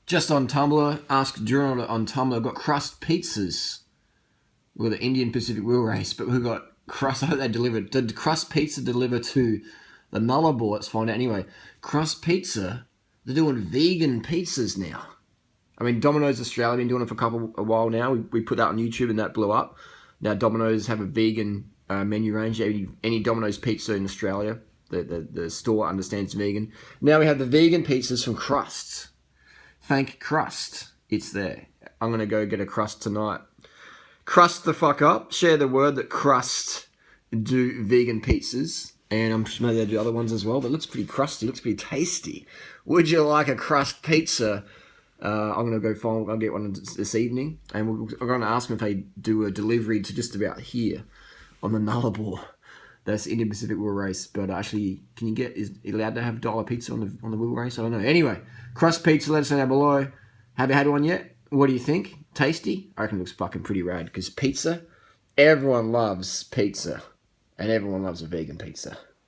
Just on Tumblr, ask Drew on Tumblr. Got Crust pizzas. We've got the Indian Pacific Wheel Race, but we've got Crust. I hope they delivered. Did Crust Pizza deliver to the Nullarbor? Let's find out anyway. Crust Pizza, they're doing vegan pizzas now. I mean, Domino's Australia been doing it for a while now. We put that on YouTube and that blew up. Now Domino's have a vegan menu range. Any Domino's pizza in Australia, the store understands vegan. Now we have the vegan pizzas from Crust. Thank Crust. It's there. I'm going to go get a Crust tonight. Crust the fuck up. Share the word that Crust do vegan pizzas. And I'm sure they do other ones as well. But it looks pretty crusty. It looks pretty tasty. Would you like a Crust pizza? I'm going to go I'll get one this evening. And we're going to ask them if they do a delivery to just about here on the Nullarbor. That's Indian Pacific Wheel Race. But actually, is it allowed to have dollar pizza on the wheel race? I don't know. Anyway, Crust Pizza, let us know down below. Have you had one yet? What do you think? Tasty? I reckon it looks fucking pretty rad. Because pizza, everyone loves pizza. And everyone loves a vegan pizza.